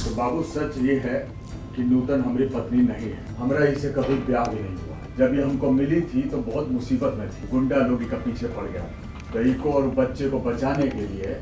तो बाबू सच ये है कि नूतन हमारी पत्नी नहीं है। हमारा इसे कभी ब्याह भी नहीं हुआ। जब ये हमको मिली थी तो बहुत मुसीबत में थी, गुंडा लोग का पीछे पड़ गया। तो इको और बच्चे को बचाने के लिए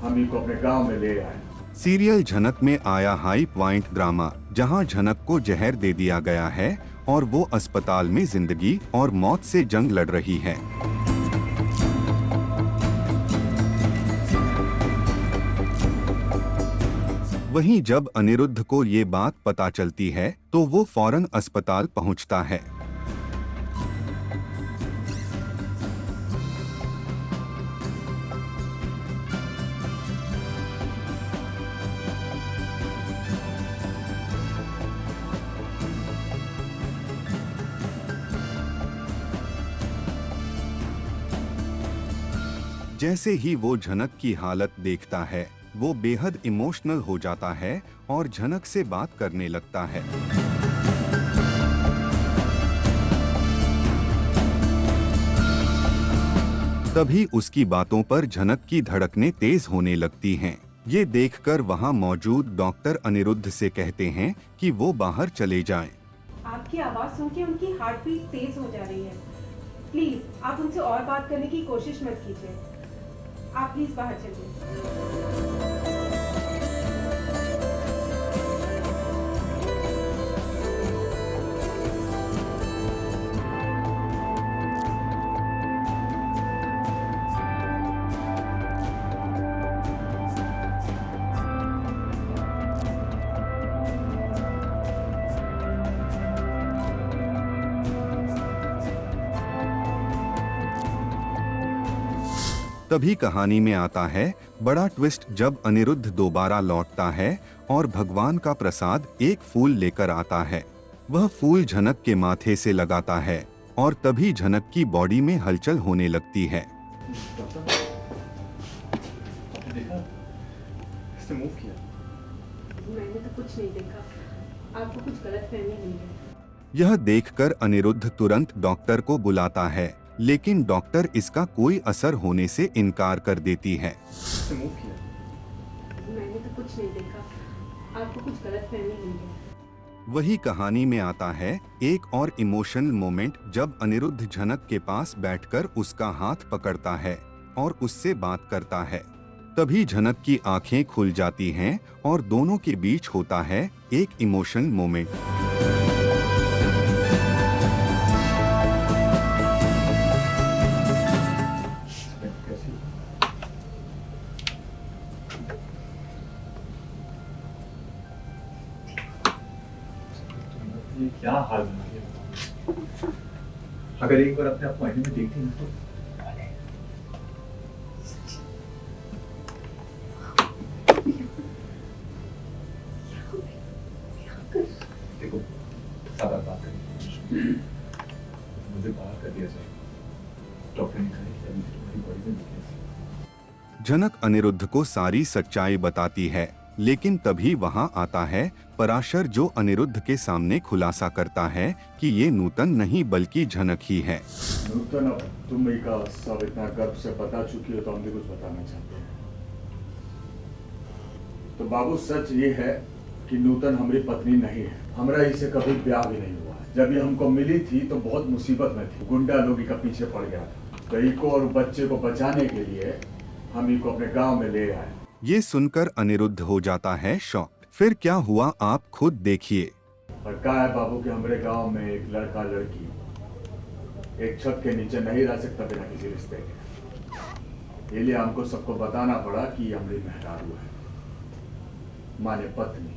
हम इनको अपने गांव में ले आए। सीरियल झनक में आया हाई पॉइंट ड्रामा, जहां झनक को जहर दे दिया गया है और वो अस्पताल में जिंदगी और मौत से जंग लड़ रही है। वहीं जब अनिरुद्ध को ये बात पता चलती है तो वो फौरन अस्पताल पहुंचता है। जैसे ही वो झनक की हालत देखता है, वो बेहद इमोशनल हो जाता है और झनक से बात करने लगता है। तभी उसकी बातों पर झनक की धड़कनें तेज होने लगती हैं। ये देखकर वहां मौजूद डॉक्टर अनिरुद्ध से कहते हैं कि वो बाहर चले जाएं। आपकी आवाज सुन के उनकी हार्ट बीट तेज हो जा रही है। प्लीज आप उनसे और बात करने की कोशिश मत कीजिए। आप प्लीज बाहर चलिए। तभी कहानी में आता है बड़ा ट्विस्ट, जब अनिरुद्ध दोबारा लौटता है और भगवान का प्रसाद एक फूल लेकर आता है। वह फूल झनक के माथे से लगाता है और तभी झनक की बॉडी में हलचल होने लगती है। इसने मूव किया। मैंने तो कुछ नहीं देखा। आपको कुछ गलतफहमी हुई है। यह देखकर अनिरुद्ध तुरंत डॉक्टर को बुलाता है, लेकिन डॉक्टर इसका कोई असर होने से इनकार कर देती है। इसने मूव किया। मैंने तो कुछ नहीं देखा। आपको कुछ गलतफहमी हुई है। वही कहानी में आता है एक और इमोशनल मोमेंट, जब अनिरुद्ध झनक के पास बैठकर उसका हाथ पकड़ता है और उससे बात करता है। तभी झनक की आंखें खुल जाती हैं और दोनों के बीच होता है एक इमोशनल मोमेंट। ये क्या हाल बना दिया। अगर एक बार अपने आप को आईने में देखती ना तो देखो, सादा बात करिए। मुझे बाहर कर दिया जाए। डॉक्टर ने कहा कि अभी तुम्हारी बॉडी में वीकनेस है। झनक अनिरुद्ध को सारी सच्चाई बताती है, लेकिन तभी वहां आता है पराशर, जो अनिरुद्ध के सामने खुलासा करता है कि ये नूतन नहीं बल्कि झनक ही है। नूतन, अब तुम का सब इतना गर्व से बता चुकी हो तो हम भी कुछ बताना चाहते हैं। तो बाबू सच ये है कि नूतन हमारी पत्नी नहीं है। हमारा इसे कभी ब्याह भी नहीं हुआ। जब ये हमको मिली थी तो बहुत मुसीबत में थी, गुंडा लोग का पीछे पड़ गया था। तो इको और बच्चे को बचाने के लिए हम इनको अपने गांव में ले आए। ये सुनकर अनिरुद्ध हो जाता है शॉक। फिर क्या हुआ आप खुद देखिए। और कहा है बाबू कि हमारे गांव में एक लड़का लड़की एक छत के नीचे नहीं रह सकता बिना किसी रिश्ते के। इसलिए हमको सबको बताना पड़ा कि हमारी मेहरारू है, माने पत्नी।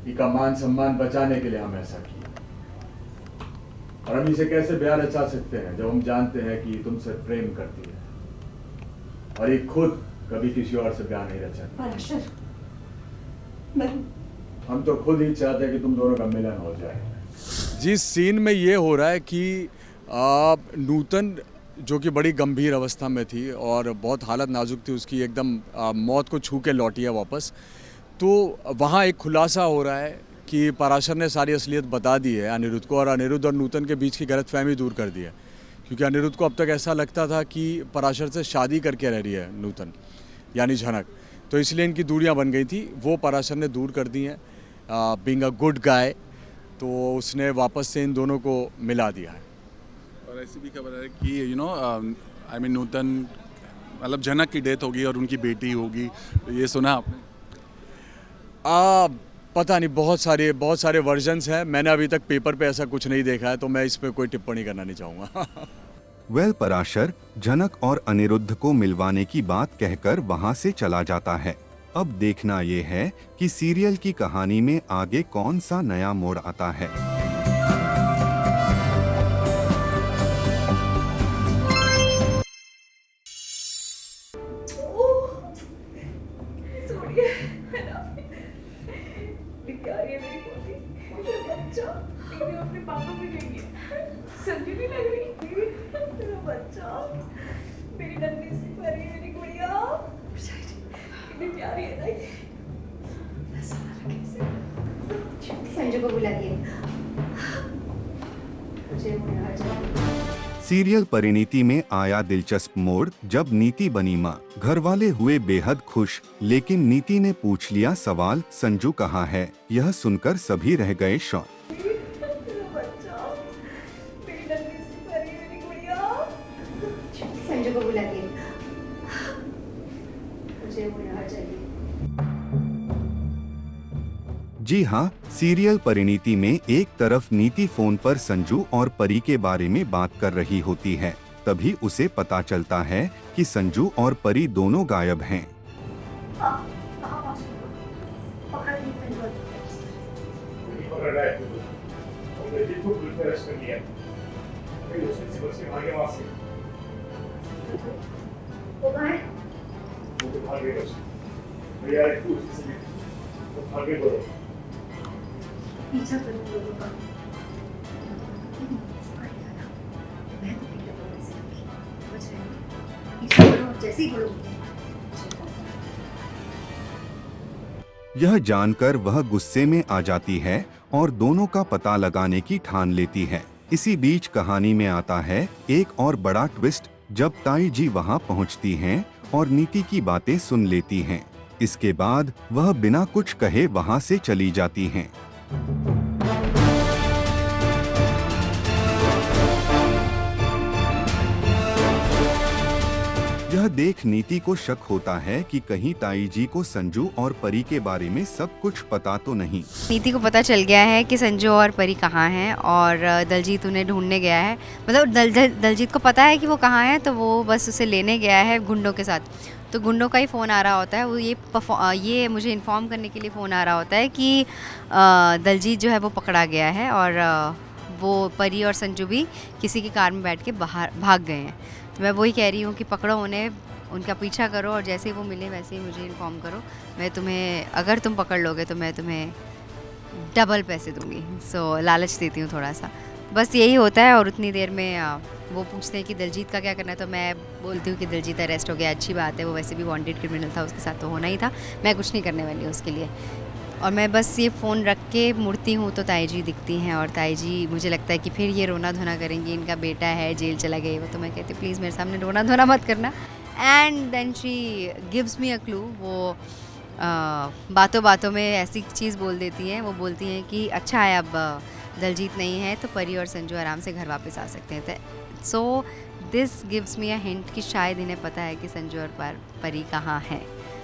इनका मान सम्मान बचाने के लिए हम ऐसा किया। और हम इसे कैसे ब्याह रचा सकते हैं जब हम जानते हैं कि तुमसे प्रेम करती है और ये खुद कभी किसी और से ब्याह नहीं रचा। पराशर, हम तो खुद ही चाहते हैं कि तुम दोनों का मिलन हो जाए। जिस सीन में ये हो रहा है कि नूतन जो कि बड़ी गंभीर अवस्था में थी और बहुत हालत नाजुक थी उसकी, एकदम मौत को छू के लौटी है वापस, तो वहाँ एक खुलासा हो रहा है कि पराशर ने सारी असलियत बता दी है अनिरुद्ध को, और अनिरुद्ध और नूतन के बीच की गलतफहमी दूर कर दी है। क्योंकि अनिरुद्ध को अब तक ऐसा लगता था कि पराशर से शादी करके रह रही है नूतन, यानी झनक, तो इसलिए इनकी दूरियां बन गई थी, वो पराशर ने दूर कर दी हैं। बीइंग अ गुड गाय, तो उसने वापस से इन दोनों को मिला दिया है। और ऐसी भी खबर है कि आई मीन नूतन मतलब जनक की डेथ होगी और उनकी बेटी होगी, ये सुना आपने? पता नहीं, बहुत सारे वर्जन्स हैं। मैंने अभी तक पेपर पे ऐसा कुछ नहीं देखा है, तो मैं इस पे कोई टिप्पणी करना नहीं चाहूँगा। वेल, पराशर जनक और अनिरुद्ध को मिलवाने की बात कहकर वहां से चला जाता है। अब देखना ये है कि सीरियल की कहानी में आगे कौन सा नया मोड़ आता है। अपने पापा भी गई है, संजू भी लग रही मेरा बच्चा, मेरी नन्ही सी परी, मेरी गुड़िया कितनी प्यारी है ना ये। संजू को बुला दिए। मुझे बुला जा। सीरियल परिणीति में आया दिलचस्प मोड़ जब नीति बनी माँ। घर वाले हुए बेहद खुश, लेकिन नीति ने पूछ लिया सवाल, संजू कहाँ है? यह सुनकर सभी रह गए शॉक। संजू को बुला दिए। मुझे बुला चाहिए। जी हाँ, सीरियल परिणीति में एक तरफ नीति फोन पर संजू और परी के बारे में बात कर रही होती है, तभी उसे पता चलता है कि संजू और परी दोनों गायब हैं। पीछा करो लोगों का। मैं तो पीछा करो ऐसे समझ रहे हो? पीछा करो और जैसे ही बोलो। यह जानकर वह गुस्से में आ जाती है और दोनों का पता लगाने की ठान लेती है। इसी बीच कहानी में आता है एक और बड़ा ट्विस्ट, जब ताई जी वहां पहुंचती हैं और नीति की बातें सुन लेती हैं। इसके बाद वह बिना कुछ कहे वहां से चली जाती हैं। यह देख नीति को शक होता है कि कहीं ताई जी को संजू और परी के बारे में सब कुछ पता तो नहीं। नीति को पता चल गया है कि संजू और परी कहाँ हैं और दलजीत उन्हें ढूंढने गया है। मतलब दलजीत को पता है कि वो कहाँ है, तो वो बस उसे लेने गया है गुंडों के साथ। तो गुंडों का ही फ़ोन आ रहा होता है, वो ये मुझे इन्फॉर्म करने के लिए फ़ोन आ रहा होता है कि दलजीत जो है वो पकड़ा गया है और वो परी और संजू भी किसी की कार में बैठ के बाहर भाग गए हैं। तो मैं वही कह रही हूँ कि पकड़ो उन्हें, उनका पीछा करो और जैसे ही वो मिले वैसे ही मुझे इन्फॉर्म करो। मैं तुम्हें, अगर तुम पकड़ लोगे तो मैं तुम्हें डबल पैसे दूंगी। सो लालच देती हूँ थोड़ा सा, बस यही होता है। और उतनी देर में वो पूछते हैं कि दलजीत का क्या करना है, तो मैं बोलती हूँ कि दलजीत अरेस्ट हो गया, अच्छी बात है, वो वैसे भी वांटेड क्रिमिनल था, उसके साथ तो होना ही था, मैं कुछ नहीं करने वाली हूँ उसके लिए। और मैं बस ये फ़ोन रख के मुड़ती हूँ तो ताई जी दिखती हैं और ताई जी, मुझे लगता है कि फिर ये रोना धोना करेंगी, इनका बेटा है जेल चला गया वो। तो मैं कहती हूँ प्लीज़ मेरे सामने रोना धोना मत करना। And then she gives me a clue. वो बातों बातों में ऐसी चीज़ बोल देती हैं, वो बोलती हैं कि अच्छा है अब दलजीत नहीं है तो परी और संजू आराम से घर वापस आ सकते हैं। So this gives me a hint कि शायद इन्हें पता है कि संजू और परी कहाँ हैं।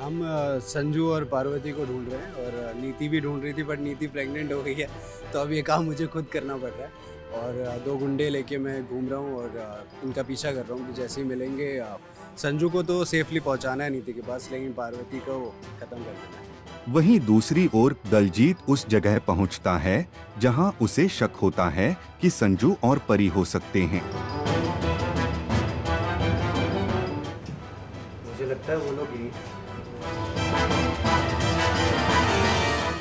हम संजू और पार्वती को ढूंढ रहे हैं और नीति भी ढूंढ रही थी, बट नीति प्रेग्नेंट हो गई है, तो अब ये काम मुझे खुद करना पड़ रहा है। और 2 गुंडे लेके मैं घूम रहा हूँ और इनका पीछा कर रहा हूँ कि जैसे ही मिलेंगे संजू को तो सेफली पहुँचाना है नीति के पास, लेकिन पार्वती को ख़त्म कर देना है। वहीं दूसरी ओर दलजीत उस जगह पहुंचता है जहां उसे शक होता है कि संजू और परी हो सकते हैं। मुझे लगता है वो लोग ही।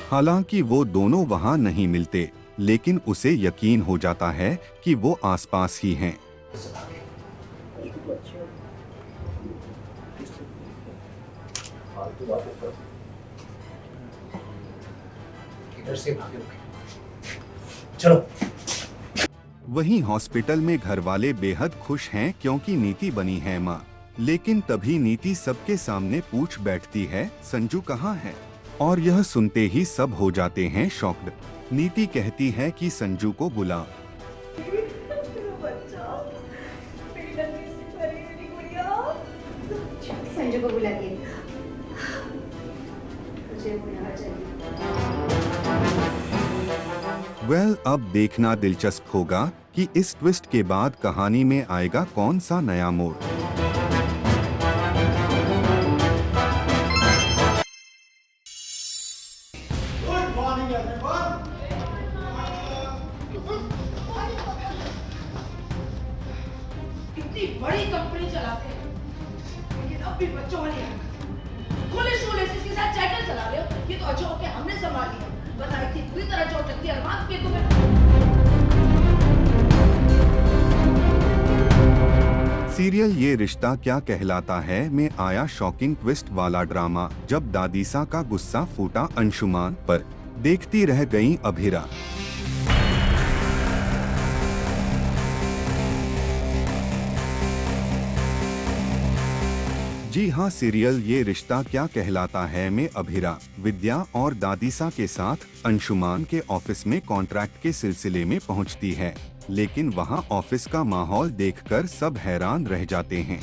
हालांकि वो दोनों वहां नहीं मिलते, लेकिन उसे यकीन हो जाता है कि वो आसपास ही हैं। चलो। वहीं हॉस्पिटल में घर वाले बेहद खुश हैं क्योंकि नीति बनी है माँ। लेकिन तभी नीति सबके सामने पूछ बैठती है, संजू कहाँ है? और यह सुनते ही सब हो जाते हैं शॉक्ड। नीति कहती है कि संजू को बुला। मेरा बच्चा, मेरी नन्ही सी परी, मेरी गुड़िया। संजू को बुला के मुझे बुला चाहिए। वेल, अब देखना दिलचस्प होगा कि इस ट्विस्ट के बाद कहानी में आएगा कौन सा नया मोड़। इतनी बड़ी कंपनी चलाते हैं लेकिन अब भी बच्चों वाली हरकत। खुले शोले से इसके साथ साइकिल चला रहे हो, ये तो अच्छा हो के हमने संभाल लिया, वरना इतनी बुरी तरह चोट लगती है अरमान के तुम्हें। सीरियल ये रिश्ता क्या कहलाता है में आया शॉकिंग ट्विस्ट वाला ड्रामा, जब दादीसा का गुस्सा फूटा अंशुमान पर। देखती रह गईं अभिरा। जी हाँ, सीरियल ये रिश्ता क्या कहलाता है में अभिरा, विद्या और दादीसा के साथ अंशुमान के ऑफिस में कॉन्ट्रैक्ट के सिलसिले में पहुंचती है, लेकिन वहां ऑफिस का माहौल देखकर सब हैरान रह जाते हैं।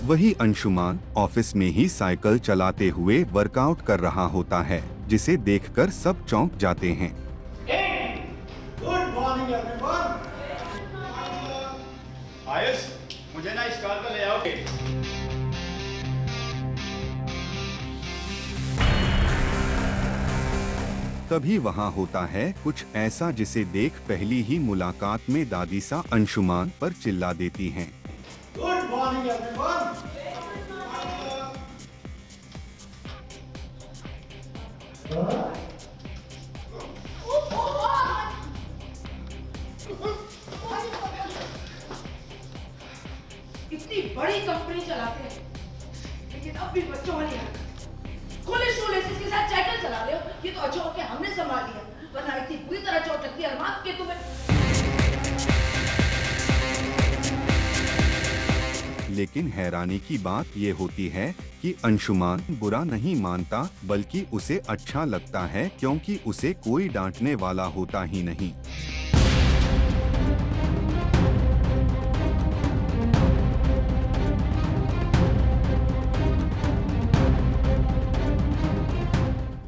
वही अंशुमान ऑफिस में ही साइकिल चलाते हुए वर्कआउट कर रहा होता है, जिसे देखकर सब चौंक जाते हैं। Good morning everyone. आयुष, मुझे ना इस कार का ले आओगे। तभी वहाँ होता है कुछ ऐसा जिसे देख पहली ही मुलाकात में दादीसा अंशुमान पर चिल्ला देती हैं। Good morning everyone. इतनी बड़ी कंपनी चलाते हैं लेकिन अब भी बच्चों वाली हरकत। खुले शोले से इसके साथ साइकिल चला रहे हो, ये तो अच्छा हो के हमने संभाल लिया, वरना इतनी बुरी तरह चोट लगती है अरमान के तुम्हें। लेकिन हैरानी की बात ये होती है कि अंशुमान बुरा नहीं मानता, बल्कि उसे अच्छा लगता है, क्योंकि उसे कोई डांटने वाला होता ही नहीं।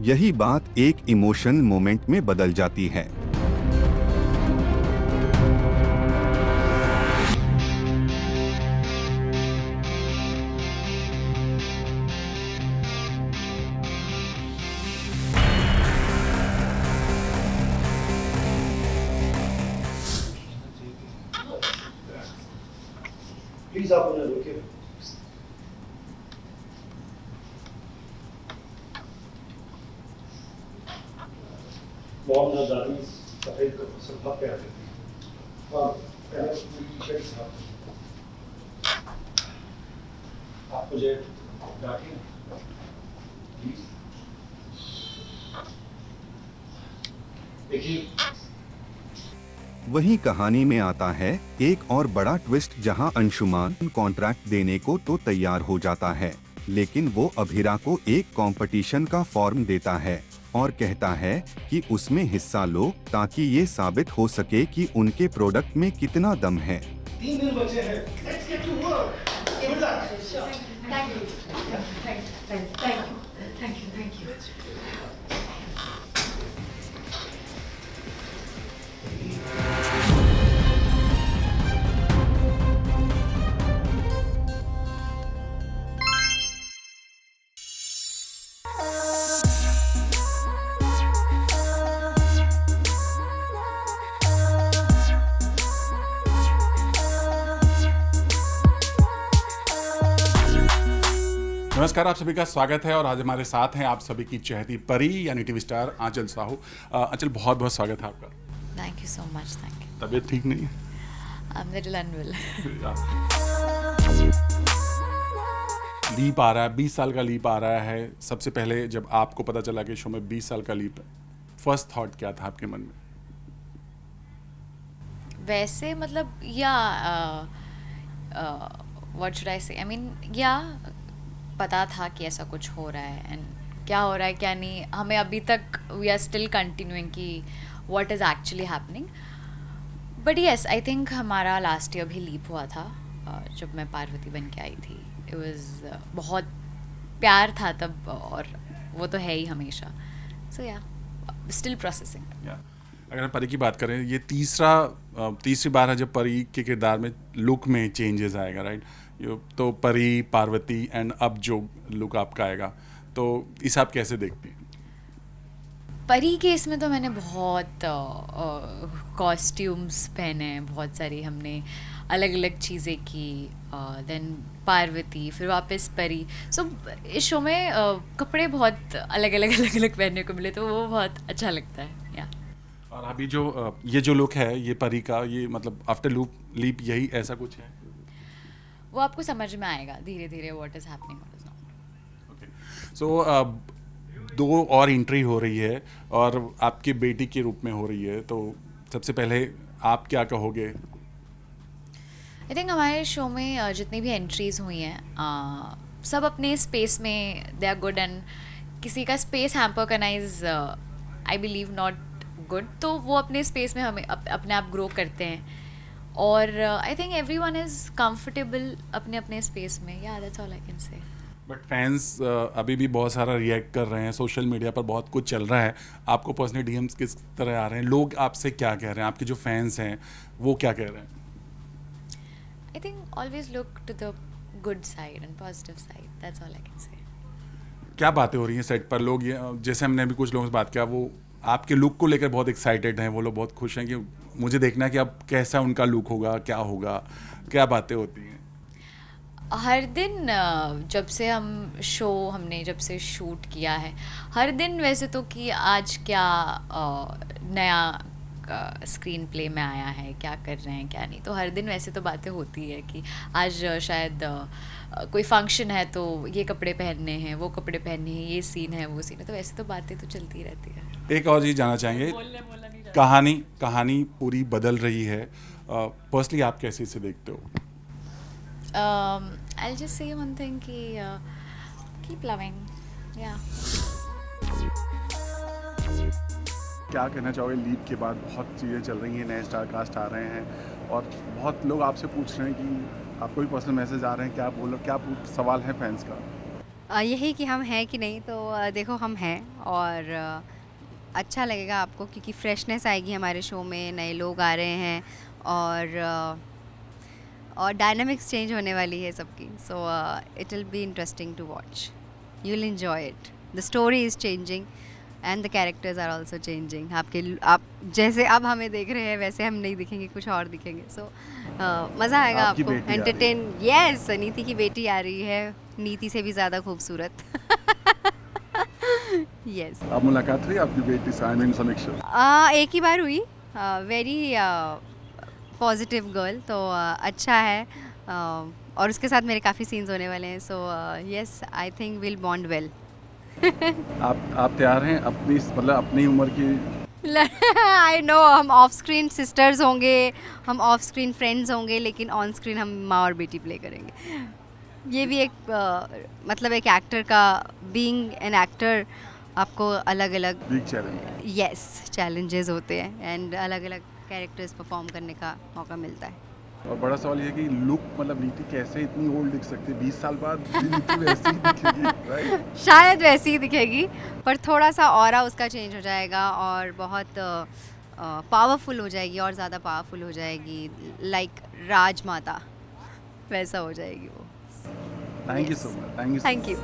यही बात एक इमोशनल मोमेंट में बदल जाती है। प्लीज आप उन्हें रोकिए। मॉम और दादी सफेद का फसल भाग पे आ गई थी। आप मुझे डांटिए प्लीज। देखिए, वही कहानी में आता है एक और बड़ा ट्विस्ट, जहां अंशुमान कॉन्ट्रैक्ट देने को तो तैयार हो जाता है, लेकिन वो अभिरा को एक कंपटीशन का फॉर्म देता है और कहता है कि उसमें हिस्सा लो, ताकि ये साबित हो सके कि उनके प्रोडक्ट में कितना दम है। 3 दिन बचे हैं। Let's get to work. Good luck. Thank you. Thank you. नमस्कार, आप सभी का स्वागत है और आज हमारे साथ हैं आप सभी की चहेती परी यानी टीवी स्टार आंचल साहू। आंचल, बहुत बहुत स्वागत है आपका। Thank you so much. Thank you. तबीयत ठीक नहीं है? I am little unwell. Leap आ रहा है, 20 साल का लीप आ रहा है। सबसे पहले जब आपको पता चला कि शो में 20 साल का लीप है, फर्स्ट थॉट क्या था आपके मन में? वैसे मतलब या व्हाट शुड आई से, आई मीन या पता था कि ऐसा कुछ हो रहा है एंड क्या हो रहा है क्या नहीं, हमें अभी तक वी आर स्टिल कंटिन्यूइंग कि what is actually happening. But yes, I think हमारा लास्ट ईयर भी लीप हुआ था जब मैं पार्वती बन के आई थी. इट वाज बहुत प्यार था तब, और वो तो है ही हमेशा. सो या स्टिल प्रोसेसिंग. अगर हम परी की बात करें, ये तीसरी बार है जब परी के किरदार में लुक में चेंजेस आएगा, राइट? तो परी, पार्वती एंड अब जो लुक आपका आएगा, तो इसे आप कैसे देखती हैं? परी केस में तो मैंने बहुत कॉस्ट्यूम्स पहने हैं, बहुत सारी हमने अलग अलग चीज़ें की. देन पार्वती, फिर वापस परी. सो इस शो में कपड़े बहुत अलग अलग पहनने को मिले, तो वो बहुत अच्छा लगता है. या और अभी जो ये जो लुक है ये परी का, ये मतलब आफ्टर लीप यही ऐसा कुछ है? वो आपको समझ में आएगा धीरे धीरे व्हाट इज़ हैपनिंग. सो 2 और एंट्री हो रही है और आपकी बेटी के रूप में हो रही है, तो सबसे पहले आप क्या कहोगे? आई थिंक हमारे शो में जितनी भी एंट्रीज हुई हैं सब अपने स्पेस में दे आर गुड, एंड किसी का स्पेस हैम्पर करना is I believe not good. तो वो अपने स्पेस में हमें अपने आप ग्रो करते हैं, और I think everyone is comfortable अपने अपने स्पेस में. या दैट्स ऑल आई कैन से. बट फैंस अभी भी बहुत सारा रिएक्ट कर रहे हैं, सोशल मीडिया पर बहुत कुछ चल रहा है. आपको पर्सनली डीएम्स किस तरह आ रहे हैं? लोग आपसे क्या कह रहे हैं? आपके जो फैंस हैं वो क्या कह रहे हैं? I think always look to the good side and positive side. That's all I can say. क्या बातें हो रही हैं सेट पर? लोग जैसे हमने अभी कुछ लोगों से बात किया, वो आपके लुक को लेकर बहुत एक्साइटेड हैं. वो लोग बहुत खुश हैं कि मुझे देखना है कि अब कैसा उनका लुक होगा, क्या होगा, क्या बातें होती हैं? हर दिन जब से हमने जब से शूट किया है, हर दिन वैसे तो कि आज क्या नया स्क्रीन प्ले में आया है, क्या कर रहे हैं क्या नहीं, तो हर दिन वैसे तो बातें होती है कि आज शायद कोई फंक्शन है तो ये कपड़े पहनने हैं, वो कपड़े पहनने हैं, ये सीन है, वो सीन है, तो वैसे तो बातें तो चलती रहती है. एक और चीज़ जानना चाहेंगे, कहानी पूरी बदल रही है. पर्सनली आप कैसे इसे देखते हो? I'll just say one thing कि keep loving. Yeah. क्या कहना चाहोगे? लीप के बाद बहुत चीज़ें चल रही हैं, नए स्टार कास्ट आ रहे हैं और बहुत लोग आपसे पूछ रहे हैं कि आपको भी पर्सनल मैसेज आ रहे हैं, क्या सवाल है फैंस का? यही कि हम हैं कि नहीं, तो देखो हम हैं, और अच्छा लगेगा आपको क्योंकि फ्रेशनेस आएगी हमारे शो में, नए लोग आ रहे हैं और डायनामिक्स चेंज होने वाली है सबकी. So it will be interesting to watch. You will enjoy it. The story is changing and the characters are also changing. आप जैसे अब हमें देख रहे हैं वैसे हम नहीं दिखेंगे, कुछ और दिखेंगे. सो मज़ा आएगा आपको. एंटरटेन. यस, नीति की बेटी आ रही है, नीति से भी ज़्यादा खूबसूरत. यस. अब मुलाकात हुई आपकी बेटी से? आई मीन समीक्षा. एक ही बार हुई. वेरी पॉजिटिव गर्ल, तो अच्छा है. और उसके साथ मेरे काफ़ी सीन्स होने वाले हैं. So yes, I think will bond well. आप तैयार हैं अपनी उम्र की? आई नो, हम ऑफ स्क्रीन सिस्टर्स होंगे, हम ऑफ स्क्रीन फ्रेंड्स होंगे, लेकिन ऑन स्क्रीन हम माँ और बेटी प्ले करेंगे. ये भी एक एक एक्टर का, बीइंग एन एक्टर, आपको अलग अलग चैलेंजेस होते हैं एंड अलग अलग कैरेक्टर्स परफॉर्म करने का मौका मिलता है. और बड़ा सवाल ये है कि लुक नीति कैसे इतनी ओल्ड दिख सकती है? 20 साल बाद नीति वैसी ही दिखेगी, राइट? शायद वैसी ही दिखेगी, पर थोड़ा सा ऑरा उसका चेंज हो जाएगा और बहुत पावरफुल हो जाएगी, और ज़्यादा पावरफुल हो जाएगी, लाइक राजमाता वैसा हो जाएगी वो. Thank you so much. Thank you.